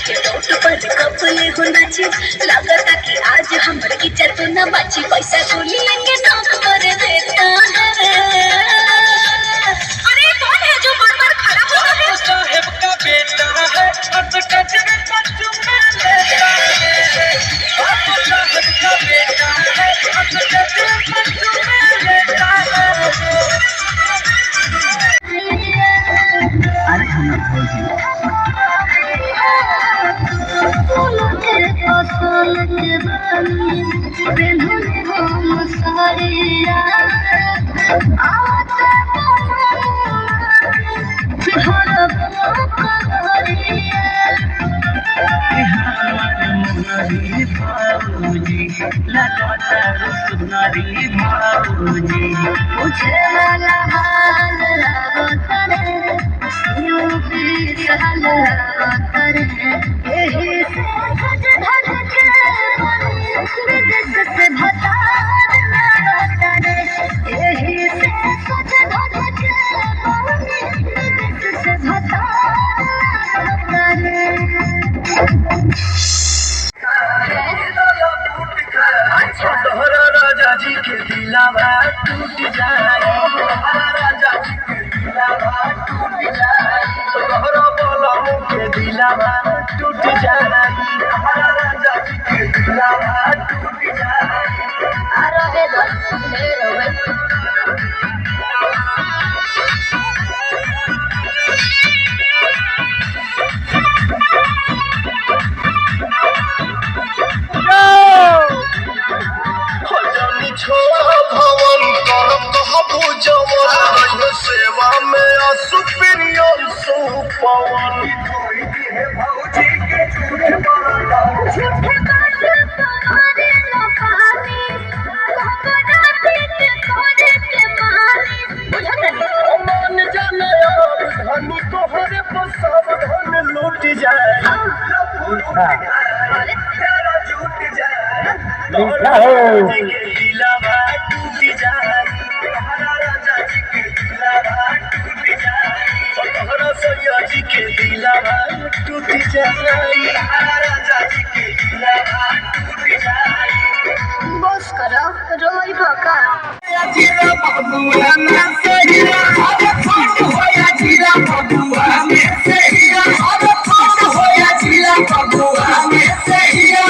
के नोट पर कपले हो नाची लगता कि आज हमर इज्जत न बची पैसा दुनिया के नोट कर देता है। अरे कौन है जो बार बार खड़ा होता है? साहेब का बेटा है अटकट में बच्चों में लेता है। बाबू साहेब का बेटा है अटकट में बच्चों में लेता है। अरे हम फौजी तोहरा राजा जी के दिलावा टूट जाए। राजा जी के दिलावा टूट जाए। तोहरा बोला के दिलावा टूट जाए। राजा जी के दिलावा टूट जाए। छोड़ा भवन करम कहबू जवन सेवा में सुप्रियर सुपवन है भौजी के झूठ बोला झूठे बात तुम्हारे लोकानी भगवती के तोरे के मानी बुझत नहीं मान जाने अब धनी तोहरे पर सब धन लूट जाए। तेरा झूठ जाए दिलावा टूट जाए। राजा जी के दिलावा टूट जाए। तोहरा सैया जी के दिलावा टूट जाए। राजा जी के दिलावा टूट जाए। बस करो रोई भका जिला बबुआ में से हीरा हर फट होया जिला बबुआ में से हीरा हर फट होया जिला बबुआ में से हीरा।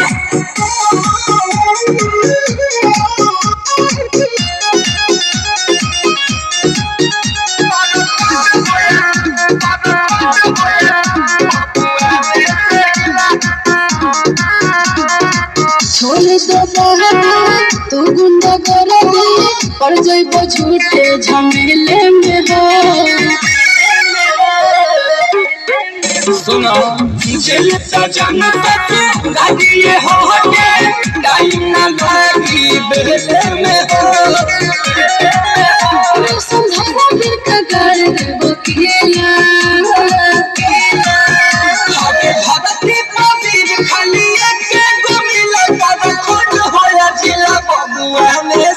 छोड़ दो बहाना तू गुंडा कर दे पर जइबो झूठे झमेले में हो। सुनो जेल जनता के गाड़िए हो हटे टाइम ना लगी बेले में हो। संधारा फिर का कर देबो किया आगे भगती पबीर खाली एक गो मिला कर खोज होया जिला बबुआ में